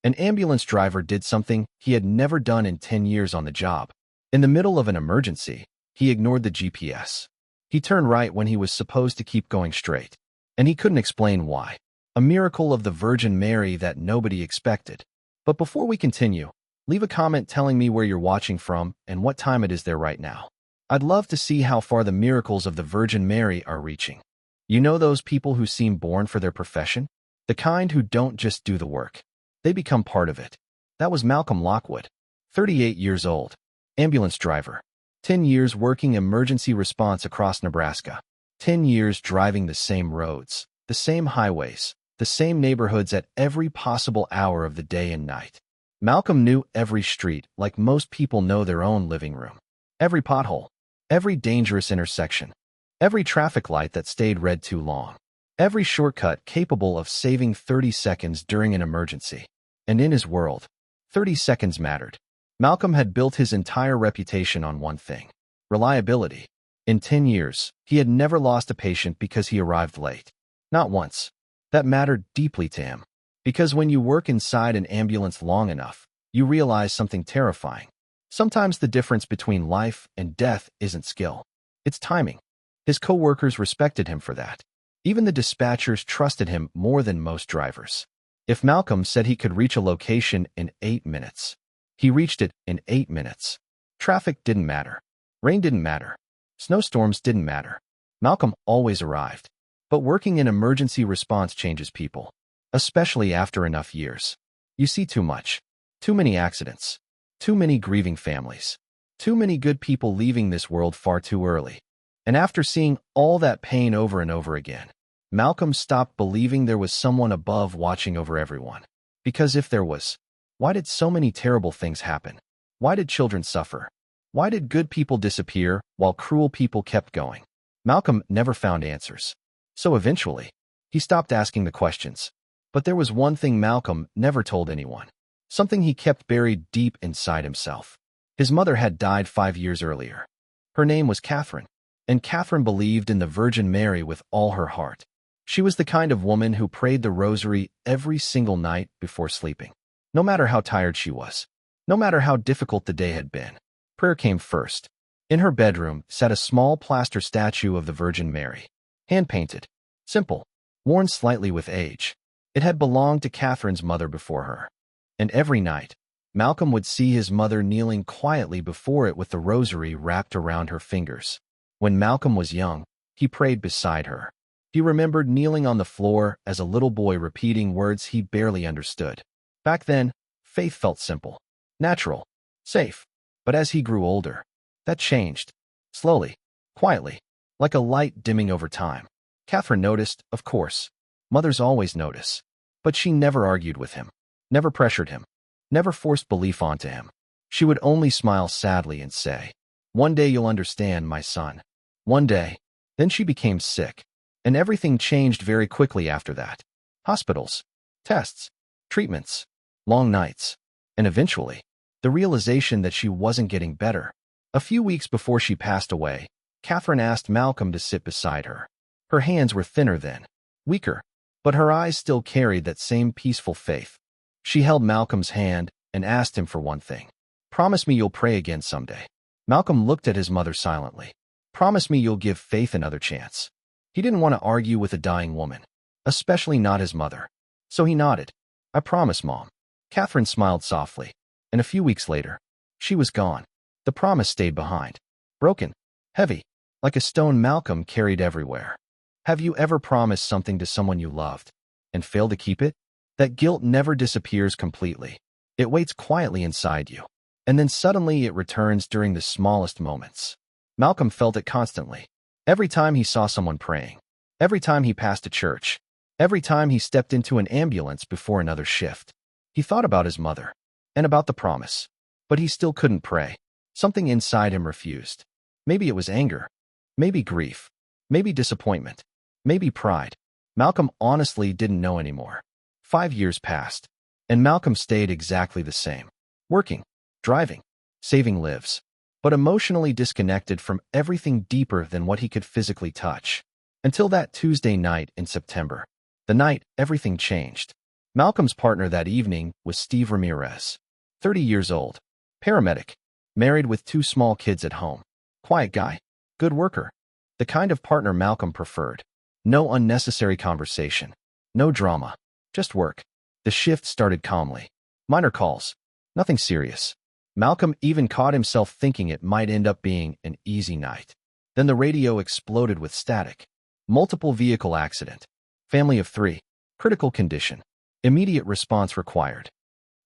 An ambulance driver did something he had never done in 10 years on the job. In the middle of an emergency, he ignored the GPS. He turned right when he was supposed to keep going straight, and he couldn't explain why. A miracle of the Virgin Mary that nobody expected. But before we continue, leave a comment telling me where you're watching from and what time it is there right now. I'd love to see how far the miracles of the Virgin Mary are reaching. You know those people who seem born for their profession? The kind who don't just do the work. They become part of it. That was Malcolm Lockwood, 38 years old, ambulance driver. 10 years working emergency response across Nebraska. 10 years driving the same roads, the same highways, the same neighborhoods at every possible hour of the day and night. Malcolm knew every street like most people know their own living room. Every pothole, every dangerous intersection, every traffic light that stayed red too long, every shortcut capable of saving 30 seconds during an emergency. And in his world, 30 seconds mattered. Malcolm had built his entire reputation on one thing: reliability. In 10 years, he had never lost a patient because he arrived late. Not once. That mattered deeply to him. Because when you work inside an ambulance long enough, you realize something terrifying. Sometimes the difference between life and death isn't skill. It's timing. His co-workers respected him for that. Even the dispatchers trusted him more than most drivers. If Malcolm said he could reach a location in 8 minutes, he reached it in 8 minutes. Traffic didn't matter. Rain didn't matter. Snowstorms didn't matter. Malcolm always arrived. But working in emergency response changes people, especially after enough years. You see too much. Too many accidents. Too many grieving families. Too many good people leaving this world far too early. And after seeing all that pain over and over again, Malcolm stopped believing there was someone above watching over everyone. Because if there was, why did so many terrible things happen? Why did children suffer? Why did good people disappear while cruel people kept going? Malcolm never found answers. So eventually, he stopped asking the questions. But there was one thing Malcolm never told anyone. Something he kept buried deep inside himself. His mother had died 5 years earlier. Her name was Catherine, and Catherine believed in the Virgin Mary with all her heart. She was the kind of woman who prayed the Rosary every single night before sleeping. No matter how tired she was, no matter how difficult the day had been, prayer came first. In her bedroom sat a small plaster statue of the Virgin Mary. Hand-painted, simple, worn slightly with age. It had belonged to Catherine's mother before her. And every night, Malcolm would see his mother kneeling quietly before it with the rosary wrapped around her fingers. When Malcolm was young, he prayed beside her. He remembered kneeling on the floor as a little boy repeating words he barely understood. Back then, faith felt simple, natural, safe. But as he grew older, that changed. Slowly, quietly, like a light dimming over time. Catherine noticed, of course. Mothers always notice. But she never argued with him, never pressured him, never forced belief onto him. She would only smile sadly and say, "One day you'll understand, my son. One day." Then she became sick. And everything changed very quickly after that. Hospitals, tests, treatments, long nights, and eventually, the realization that she wasn't getting better. A few weeks before she passed away, Catherine asked Malcolm to sit beside her. Her hands were thinner then, weaker, but her eyes still carried that same peaceful faith. She held Malcolm's hand and asked him for one thing. "Promise me you'll pray again someday." Malcolm looked at his mother silently. "Promise me you'll give faith another chance." He didn't want to argue with a dying woman, especially not his mother. So he nodded. "I promise, Mom." Catherine smiled softly, and a few weeks later, she was gone. The promise stayed behind. Broken, heavy, like a stone Malcolm carried everywhere. Have you ever promised something to someone you loved and failed to keep it? That guilt never disappears completely. It waits quietly inside you, and then suddenly it returns during the smallest moments. Malcolm felt it constantly. Every time he saw someone praying, every time he passed a church, every time he stepped into an ambulance before another shift. He thought about his mother and about the promise, but he still couldn't pray. Something inside him refused. Maybe it was anger, maybe grief, maybe disappointment, maybe pride. Malcolm honestly didn't know anymore. 5 years passed, and Malcolm stayed exactly the same. Working, driving, saving lives, but emotionally disconnected from everything deeper than what he could physically touch. Until that Tuesday night in September. The night everything changed. Malcolm's partner that evening was Steve Ramirez, 30 years old, paramedic, married with 2 small kids at home. Quiet guy, good worker, the kind of partner Malcolm preferred. No unnecessary conversation, no drama, just work. The shift started calmly. Minor calls, nothing serious. Malcolm even caught himself thinking it might end up being an easy night. Then the radio exploded with static. Multiple vehicle accident. Family of 3. Critical condition. Immediate response required.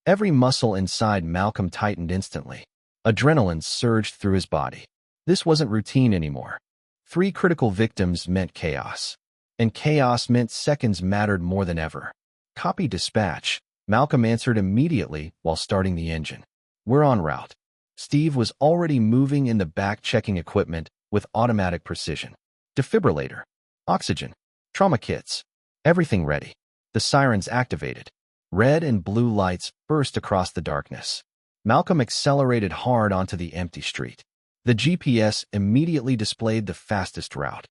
Every muscle inside Malcolm tightened instantly. Adrenaline surged through his body. This wasn't routine anymore. 3 critical victims meant chaos. And chaos meant seconds mattered more than ever. Copy dispatch. Malcolm answered immediately while starting the engine. We're en route. Steve was already moving in the back checking equipment with automatic precision. Defibrillator. Oxygen. Trauma kits. Everything ready. The sirens activated. Red and blue lights burst across the darkness. Malcolm accelerated hard onto the empty street. The GPS immediately displayed the fastest route.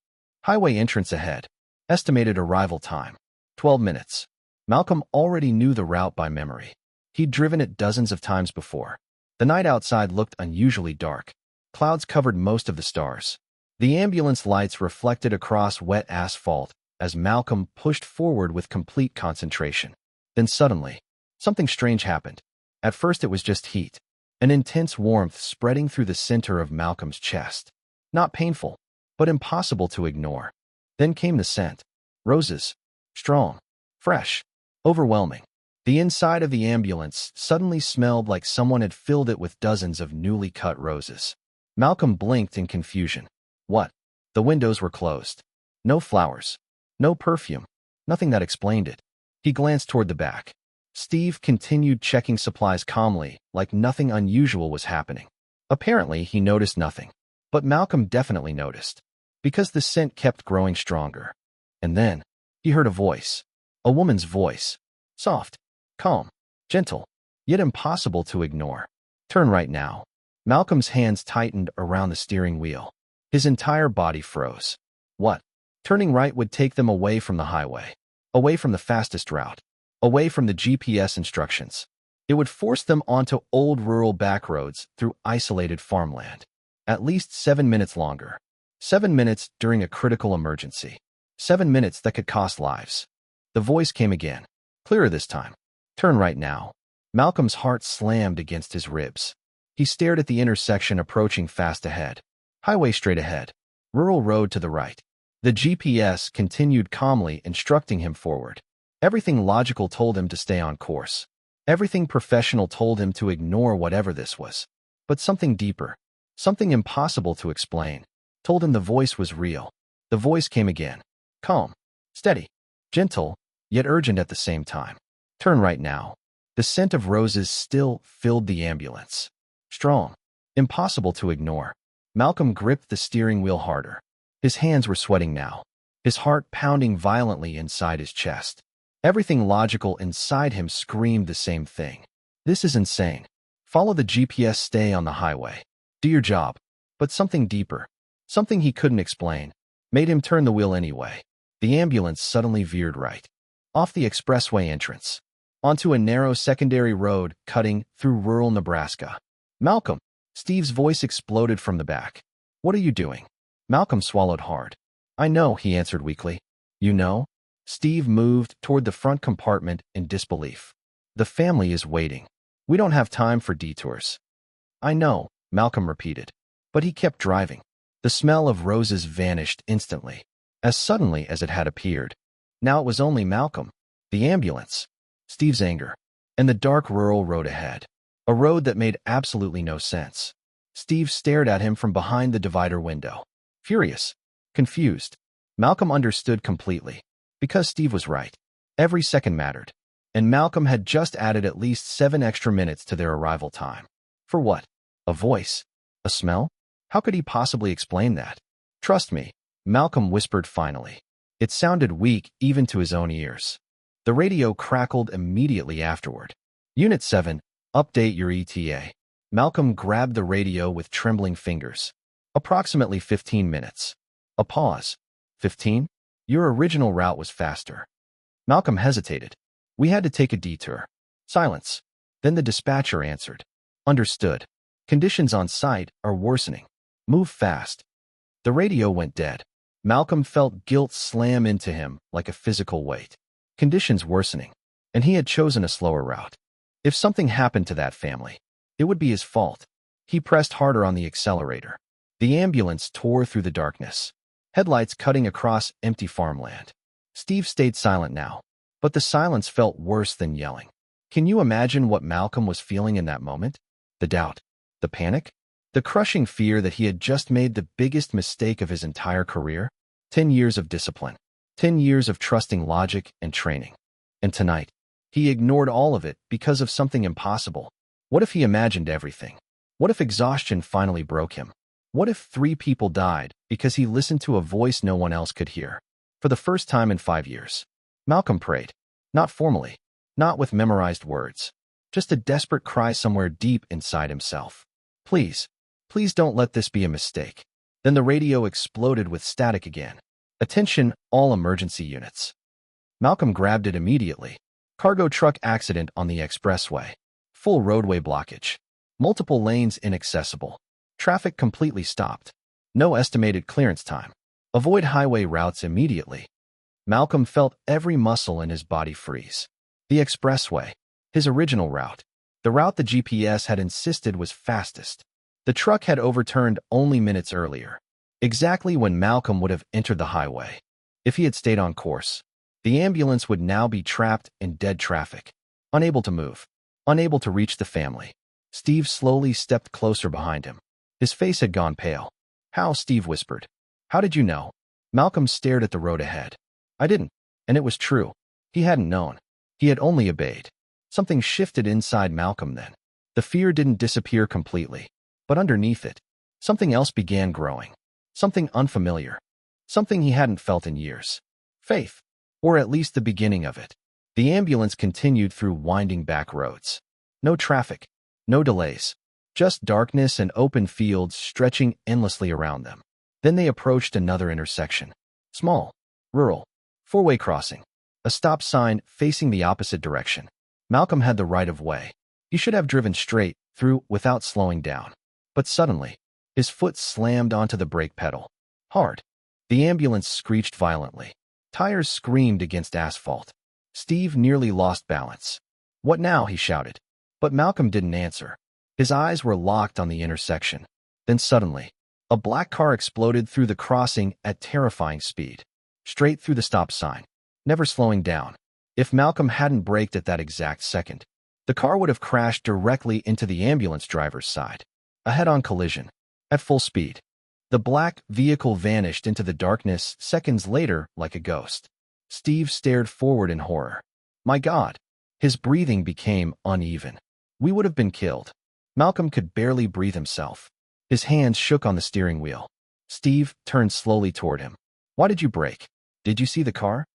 Highway entrance ahead. Estimated arrival time. 12 minutes. Malcolm already knew the route by memory. He'd driven it dozens of times before. The night outside looked unusually dark. Clouds covered most of the stars. The ambulance lights reflected across wet asphalt as Malcolm pushed forward with complete concentration. Then suddenly, something strange happened. At first it was just heat, an intense warmth spreading through the center of Malcolm's chest. Not painful, but impossible to ignore. Then came the scent. Roses. Strong. Fresh. Overwhelming. The inside of the ambulance suddenly smelled like someone had filled it with dozens of newly cut roses. Malcolm blinked in confusion. What? The windows were closed. No flowers. No perfume. Nothing that explained it. He glanced toward the back. Steve continued checking supplies calmly, like nothing unusual was happening. Apparently, he noticed nothing. But Malcolm definitely noticed, because the scent kept growing stronger. And then, he heard a voice. A woman's voice. Soft. Calm, gentle, yet impossible to ignore. Turn right now. Malcolm's hands tightened around the steering wheel. His entire body froze. What? Turning right would take them away from the highway, away from the fastest route, away from the GPS instructions. It would force them onto old rural backroads through isolated farmland. At least 7 minutes longer. 7 minutes during a critical emergency. 7 minutes that could cost lives. The voice came again, clearer this time. Turn right now. Malcolm's heart slammed against his ribs. He stared at the intersection approaching fast ahead. Highway straight ahead. Rural road to the right. The GPS continued calmly instructing him forward. Everything logical told him to stay on course. Everything professional told him to ignore whatever this was. But something deeper, something impossible to explain, told him the voice was real. The voice came again. Calm, steady, gentle, yet urgent at the same time. Turn right now. The scent of roses still filled the ambulance. Strong. Impossible to ignore. Malcolm gripped the steering wheel harder. His hands were sweating now. His heart pounding violently inside his chest. Everything logical inside him screamed the same thing. This is insane. Follow the GPS, stay on the highway. Do your job. But something deeper, something he couldn't explain, made him turn the wheel anyway. The ambulance suddenly veered right. Off the expressway entrance. Onto a narrow secondary road cutting through rural Nebraska. Malcolm! Steve's voice exploded from the back. What are you doing? Malcolm swallowed hard. I know, he answered weakly. You know? Steve moved toward the front compartment in disbelief. The family is waiting. We don't have time for detours. I know, Malcolm repeated. But he kept driving. The smell of roses vanished instantly, as suddenly as it had appeared. Now it was only Malcolm, the ambulance, Steve's anger, and the dark rural road ahead. A road that made absolutely no sense. Steve stared at him from behind the divider window. Furious. Confused. Malcolm understood completely. Because Steve was right. Every second mattered. And Malcolm had just added at least 7 extra minutes to their arrival time. For what? A voice? A smell? How could he possibly explain that? Trust me, Malcolm whispered finally. It sounded weak even to his own ears. The radio crackled immediately afterward. Unit 7, update your ETA. Malcolm grabbed the radio with trembling fingers. Approximately 15 minutes. A pause. 15? Your original route was faster. Malcolm hesitated. We had to take a detour. Silence. Then the dispatcher answered. Understood. Conditions on site are worsening. Move fast. The radio went dead. Malcolm felt guilt slam into him like a physical weight. Conditions worsening. And he had chosen a slower route. If something happened to that family, it would be his fault. He pressed harder on the accelerator. The ambulance tore through the darkness, headlights cutting across empty farmland. Steve stayed silent now, but the silence felt worse than yelling. Can you imagine what Malcolm was feeling in that moment? The doubt, the panic, the crushing fear that he had just made the biggest mistake of his entire career. 10 years of discipline, 10 years of trusting logic and training. And tonight, he ignored all of it because of something impossible. What if he imagined everything? What if exhaustion finally broke him? What if 3 people died because he listened to a voice no one else could hear? For the first time in 5 years, Malcolm prayed. Not formally, not with memorized words, just a desperate cry somewhere deep inside himself. Please, please don't let this be a mistake. Then the radio exploded with static again. Attention, all emergency units. Malcolm grabbed it immediately. Cargo truck accident on the expressway. Full roadway blockage. Multiple lanes inaccessible. Traffic completely stopped. No estimated clearance time. Avoid highway routes immediately. Malcolm felt every muscle in his body freeze. The expressway. His original route. The route the GPS had insisted was fastest. The truck had overturned only minutes earlier. Exactly when Malcolm would have entered the highway. If he had stayed on course, the ambulance would now be trapped in dead traffic. Unable to move. Unable to reach the family. Steve slowly stepped closer behind him. His face had gone pale. How? Steve whispered. How did you know? Malcolm stared at the road ahead. I didn't. And it was true. He hadn't known. He had only obeyed. Something shifted inside Malcolm then. The fear didn't disappear completely. But underneath it, something else began growing. Something unfamiliar. Something he hadn't felt in years. Faith. Or at least the beginning of it. The ambulance continued through winding back roads. No traffic. No delays. Just darkness and open fields stretching endlessly around them. Then they approached another intersection. Small. Rural. 4-way crossing. A stop sign facing the opposite direction. Malcolm had the right of way. He should have driven straight through without slowing down. But suddenly, his foot slammed onto the brake pedal. Hard. The ambulance screeched violently. Tires screamed against asphalt. Steve nearly lost balance. What now? He shouted. But Malcolm didn't answer. His eyes were locked on the intersection. Then suddenly, a black car exploded through the crossing at terrifying speed. Straight through the stop sign. Never slowing down. If Malcolm hadn't braked at that exact second, the car would have crashed directly into the ambulance driver's side. A head-on collision. At full speed. The black vehicle vanished into the darkness seconds later like a ghost. Steve stared forward in horror. My God. His breathing became uneven. We would have been killed. Malcolm could barely breathe himself. His hands shook on the steering wheel. Steve turned slowly toward him. Why did you brake? Did you see the car?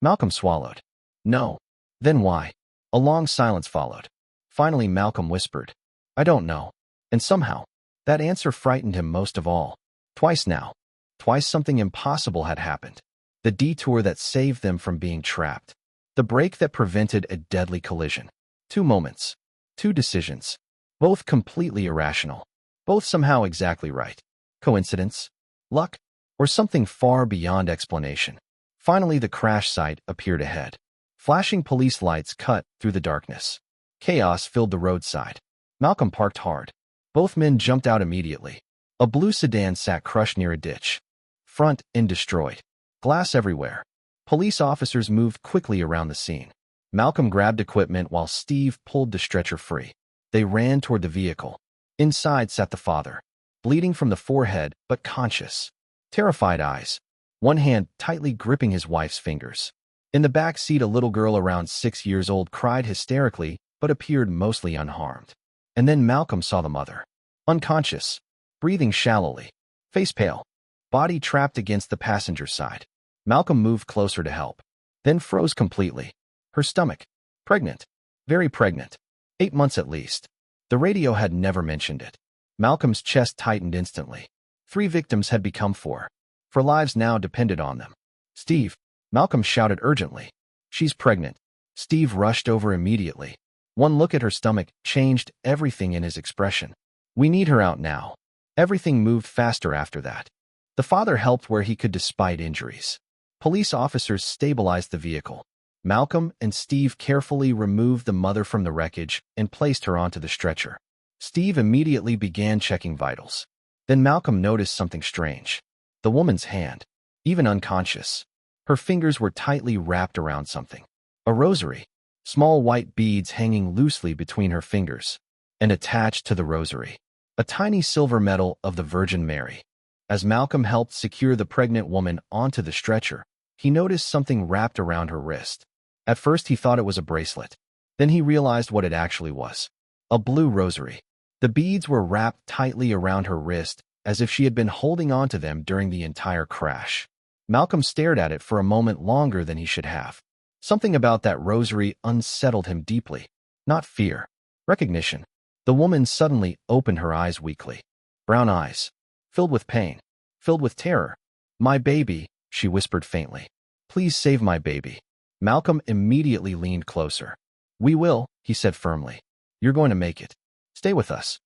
Malcolm swallowed. No. Then why? A long silence followed. Finally, Malcolm whispered. I don't know. And somehow, that answer frightened him most of all. Twice now. Twice something impossible had happened. The detour that saved them from being trapped. The brake that prevented a deadly collision. 2 moments. 2 decisions. Both completely irrational. Both somehow exactly right. Coincidence? Luck? Or something far beyond explanation? Finally, the crash site appeared ahead. Flashing police lights cut through the darkness. Chaos filled the roadside. Malcolm parked hard. Both men jumped out immediately. A blue sedan sat crushed near a ditch. Front end destroyed. Glass everywhere. Police officers moved quickly around the scene. Malcolm grabbed equipment while Steve pulled the stretcher free. They ran toward the vehicle. Inside sat the father, bleeding from the forehead but conscious. Terrified eyes. One hand tightly gripping his wife's fingers. In the back seat, a little girl around 6 years old cried hysterically but appeared mostly unharmed. And then Malcolm saw the mother. Unconscious. Breathing shallowly. Face pale. Body trapped against the passenger side. Malcolm moved closer to help. Then froze completely. Her stomach. Pregnant. Very pregnant. 8 months at least. The radio had never mentioned it. Malcolm's chest tightened instantly. 3 victims had become 4. For lives now depended on them. Steve. Malcolm shouted urgently. She's pregnant. Steve rushed over immediately. One look at her stomach changed everything in his expression. We need her out now. Everything moved faster after that. The father helped where he could despite injuries. Police officers stabilized the vehicle. Malcolm and Steve carefully removed the mother from the wreckage and placed her onto the stretcher. Steve immediately began checking vitals. Then Malcolm noticed something strange. The woman's hand, even unconscious. Her fingers were tightly wrapped around something. A rosary, small white beads hanging loosely between her fingers. And attached to the rosary, a tiny silver medal of the Virgin Mary. As Malcolm helped secure the pregnant woman onto the stretcher, he noticed something wrapped around her wrist. At first he thought it was a bracelet. Then he realized what it actually was. A blue rosary. The beads were wrapped tightly around her wrist, as if she had been holding on to them during the entire crash. Malcolm stared at it for a moment longer than he should have. Something about that rosary unsettled him deeply. Not fear. Recognition. The woman suddenly opened her eyes weakly. Brown eyes. Filled with pain. Filled with terror. My baby, she whispered faintly. Please save my baby. Malcolm immediately leaned closer. We will, he said firmly. You're going to make it. Stay with us.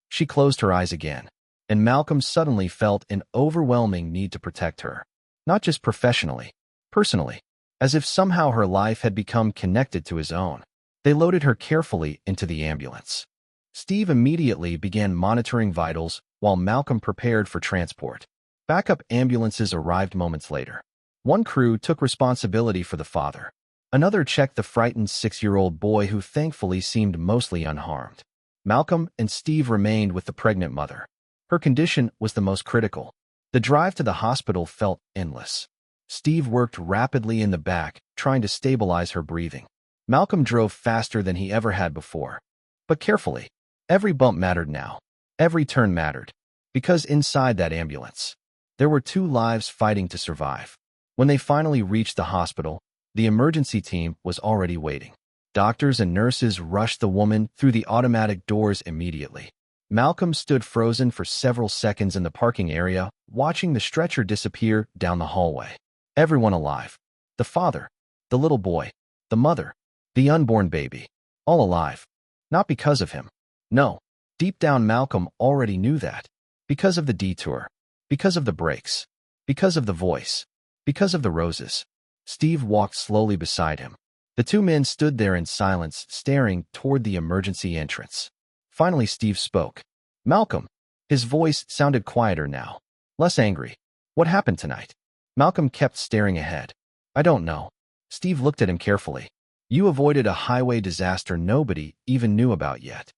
She closed her eyes again, and Malcolm suddenly felt an overwhelming need to protect her. Not just professionally, personally, as if somehow her life had become connected to his own. They loaded her carefully into the ambulance. Steve immediately began monitoring vitals while Malcolm prepared for transport. Backup ambulances arrived moments later. One crew took responsibility for the father. Another checked the frightened 6-year-old boy who thankfully seemed mostly unharmed. Malcolm and Steve remained with the pregnant mother. Her condition was the most critical. The drive to the hospital felt endless. Steve worked rapidly in the back, trying to stabilize her breathing. Malcolm drove faster than he ever had before. But carefully. Every bump mattered now. Every turn mattered. Because inside that ambulance, there were 2 lives fighting to survive. When they finally reached the hospital, the emergency team was already waiting. Doctors and nurses rushed the woman through the automatic doors immediately. Malcolm stood frozen for several seconds in the parking area, watching the stretcher disappear down the hallway. Everyone alive. The father, the little boy, the mother, the unborn baby. All alive. Not because of him. No. Deep down Malcolm already knew that. Because of the detour. Because of the brakes. Because of the voice. Because of the roses. Steve walked slowly beside him. The 2 men stood there in silence, staring toward the emergency entrance. Finally Steve spoke. Malcolm. His voice sounded quieter now. Less angry. What happened tonight? Malcolm kept staring ahead. I don't know. Steve looked at him carefully. You avoided a highway disaster nobody even knew about yet.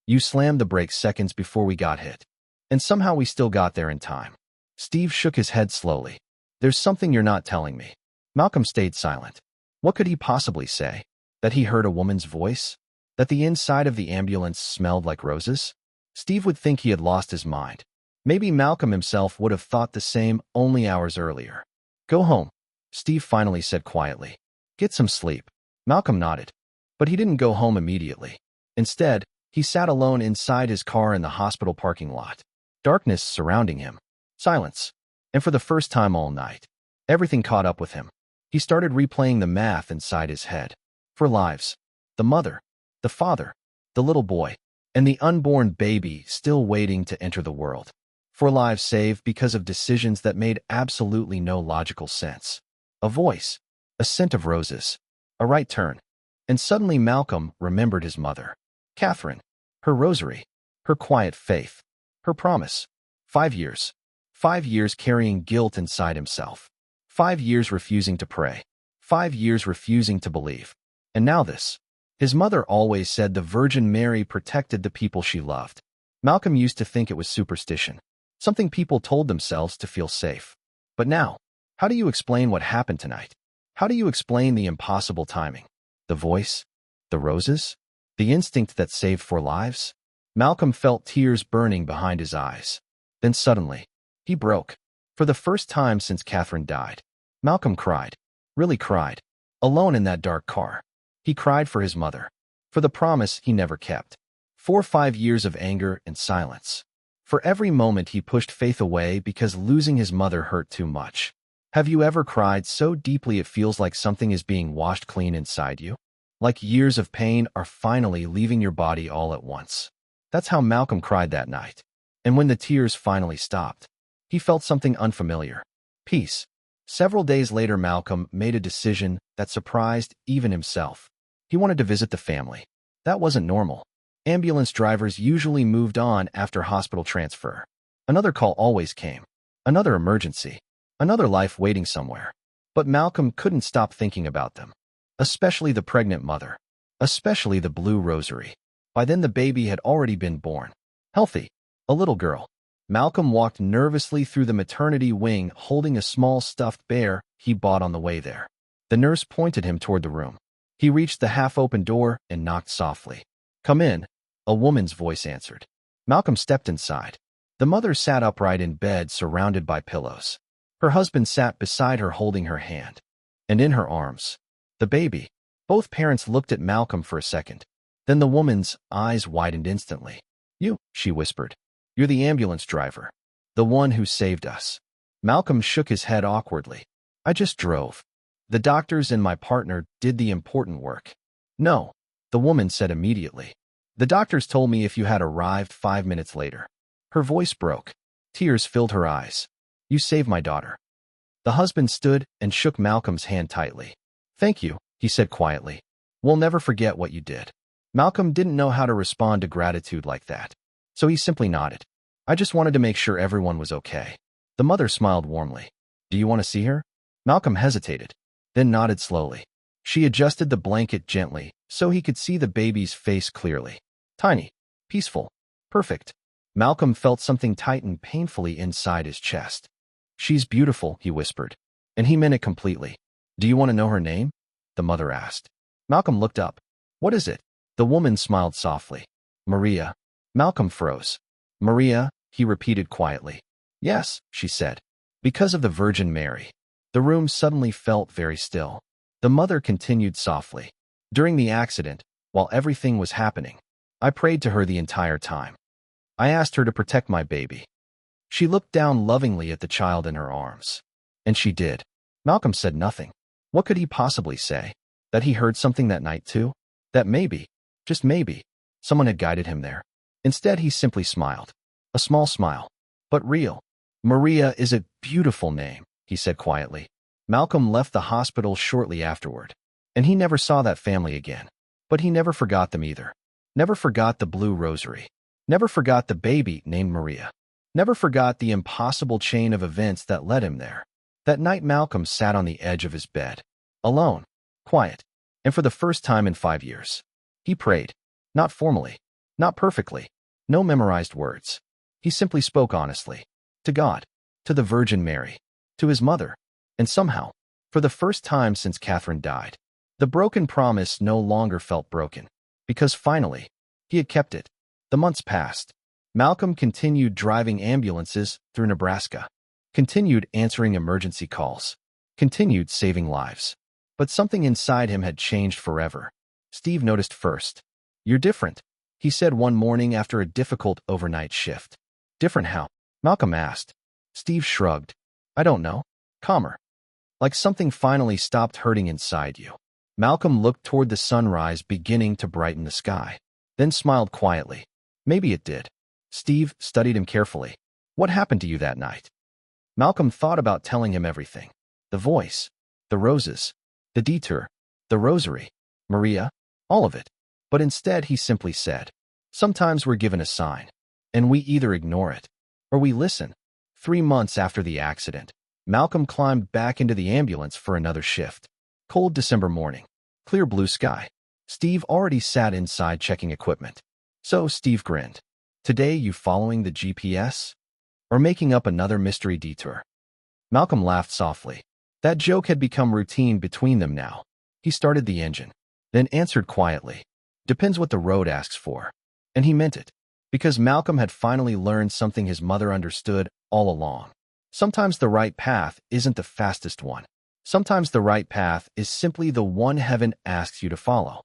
You slammed the brakes seconds before we got hit. And somehow we still got there in time. Steve shook his head slowly. There's something you're not telling me. Malcolm stayed silent. What could he possibly say? That he heard a woman's voice? That the inside of the ambulance smelled like roses? Steve would think he had lost his mind. Maybe Malcolm himself would have thought the same only hours earlier. Go home, Steve finally said quietly. Get some sleep. Malcolm nodded. But he didn't go home immediately. Instead, he sat alone inside his car in the hospital parking lot. Darkness surrounding him. Silence. And for the first time all night, everything caught up with him. He started replaying the math inside his head. 4 lives. The mother, the father, the little boy, and the unborn baby still waiting to enter the world. 4 lives saved because of decisions that made absolutely no logical sense. A voice, a scent of roses, a right turn. And suddenly Malcolm remembered his mother. Catherine, her rosary, her quiet faith, her promise. 5 years. 5 years carrying guilt inside himself. 5 years refusing to pray. 5 years refusing to believe. And now this. His mother always said the Virgin Mary protected the people she loved. Malcolm used to think it was superstition. Something people told themselves to feel safe. But now, how do you explain what happened tonight? How do you explain the impossible timing? The voice? The roses? The instinct that saved 4 lives? Malcolm felt tears burning behind his eyes. Then suddenly, he broke. For the first time since Catherine died, Malcolm cried. Really cried. Alone in that dark car. He cried for his mother. For the promise he never kept. For 5 years of anger and silence. For every moment he pushed faith away because losing his mother hurt too much. Have you ever cried so deeply it feels like something is being washed clean inside you? Like years of pain are finally leaving your body all at once. That's how Malcolm cried that night. And when the tears finally stopped, he felt something unfamiliar. Peace. Several days later, Malcolm made a decision that surprised even himself. He wanted to visit the family. That wasn't normal. Ambulance drivers usually moved on after hospital transfer. Another call always came. Another emergency. Another life waiting somewhere. But Malcolm couldn't stop thinking about them. Especially the pregnant mother. Especially the blue rosary. By then the baby had already been born. Healthy. A little girl. Malcolm walked nervously through the maternity wing holding a small stuffed bear he bought on the way there. The nurse pointed him toward the room. He reached the half-open door and knocked softly. "Come in," a woman's voice answered. Malcolm stepped inside. The mother sat upright in bed surrounded by pillows. Her husband sat beside her holding her hand. And in her arms, the baby. Both parents looked at Malcolm for a second. Then the woman's eyes widened instantly. "You," she whispered. "You're the ambulance driver. The one who saved us." Malcolm shook his head awkwardly. "I just drove. The doctors and my partner did the important work." "No," the woman said immediately. "The doctors told me if you had arrived 5 minutes later." Her voice broke. Tears filled her eyes. "You saved my daughter." The husband stood and shook Malcolm's hand tightly. "Thank you," he said quietly. "We'll never forget what you did." Malcolm didn't know how to respond to gratitude like that, so he simply nodded. "I just wanted to make sure everyone was okay." The mother smiled warmly. "Do you want to see her?" Malcolm hesitated, then nodded slowly. She adjusted the blanket gently so he could see the baby's face clearly. Tiny, peaceful, perfect. Malcolm felt something tighten painfully inside his chest. "She's beautiful," he whispered, and he meant it completely. "Do you want to know her name?" the mother asked. Malcolm looked up. "What is it?" The woman smiled softly. "Maria." Malcolm froze. "Maria," he repeated quietly. "Yes," she said. "Because of the Virgin Mary." The room suddenly felt very still. The mother continued softly. "During the accident, while everything was happening, I prayed to her the entire time. I asked her to protect my baby." She looked down lovingly at the child in her arms. And she did. Malcolm said nothing. What could he possibly say? That he heard something that night too? That maybe, just maybe, someone had guided him there. Instead, he simply smiled. A small smile, but real. "Maria is a beautiful name," he said quietly. Malcolm left the hospital shortly afterward, and he never saw that family again. But he never forgot them either. Never forgot the blue rosary. Never forgot the baby named Maria. Never forgot the impossible chain of events that led him there. That night Malcolm sat on the edge of his bed, alone, quiet, and for the first time in 5 years. He prayed, not formally, not perfectly, no memorized words. He simply spoke honestly. To God, to the Virgin Mary, to his mother, and somehow, for the first time since Catherine died, the broken promise no longer felt broken, because finally, he had kept it. The months passed. Malcolm continued driving ambulances through Nebraska, continued answering emergency calls, continued saving lives. But something inside him had changed forever. Steve noticed first. "You're different," he said one morning after a difficult overnight shift. "Different how?" Malcolm asked. Steve shrugged. "I don't know. Calmer. Like something finally stopped hurting inside you." Malcolm looked toward the sunrise beginning to brighten the sky, then smiled quietly. "Maybe it did." Steve studied him carefully. "What happened to you that night?" Malcolm thought about telling him everything. The voice, the roses, the detour, the rosary, Maria, all of it. But instead he simply said, "Sometimes we're given a sign, and we either ignore it, or we listen." 3 months after the accident, Malcolm climbed back into the ambulance for another shift. Cold December morning. Clear blue sky. Steve already sat inside checking equipment. So Steve grinned. "Today you following the GPS? Or making up another mystery detour?" Malcolm laughed softly. That joke had become routine between them now. He started the engine, then answered quietly, "Depends what the road asks for." And he meant it, because Malcolm had finally learned something his mother understood all along. Sometimes the right path isn't the fastest one. Sometimes the right path is simply the one heaven asks you to follow.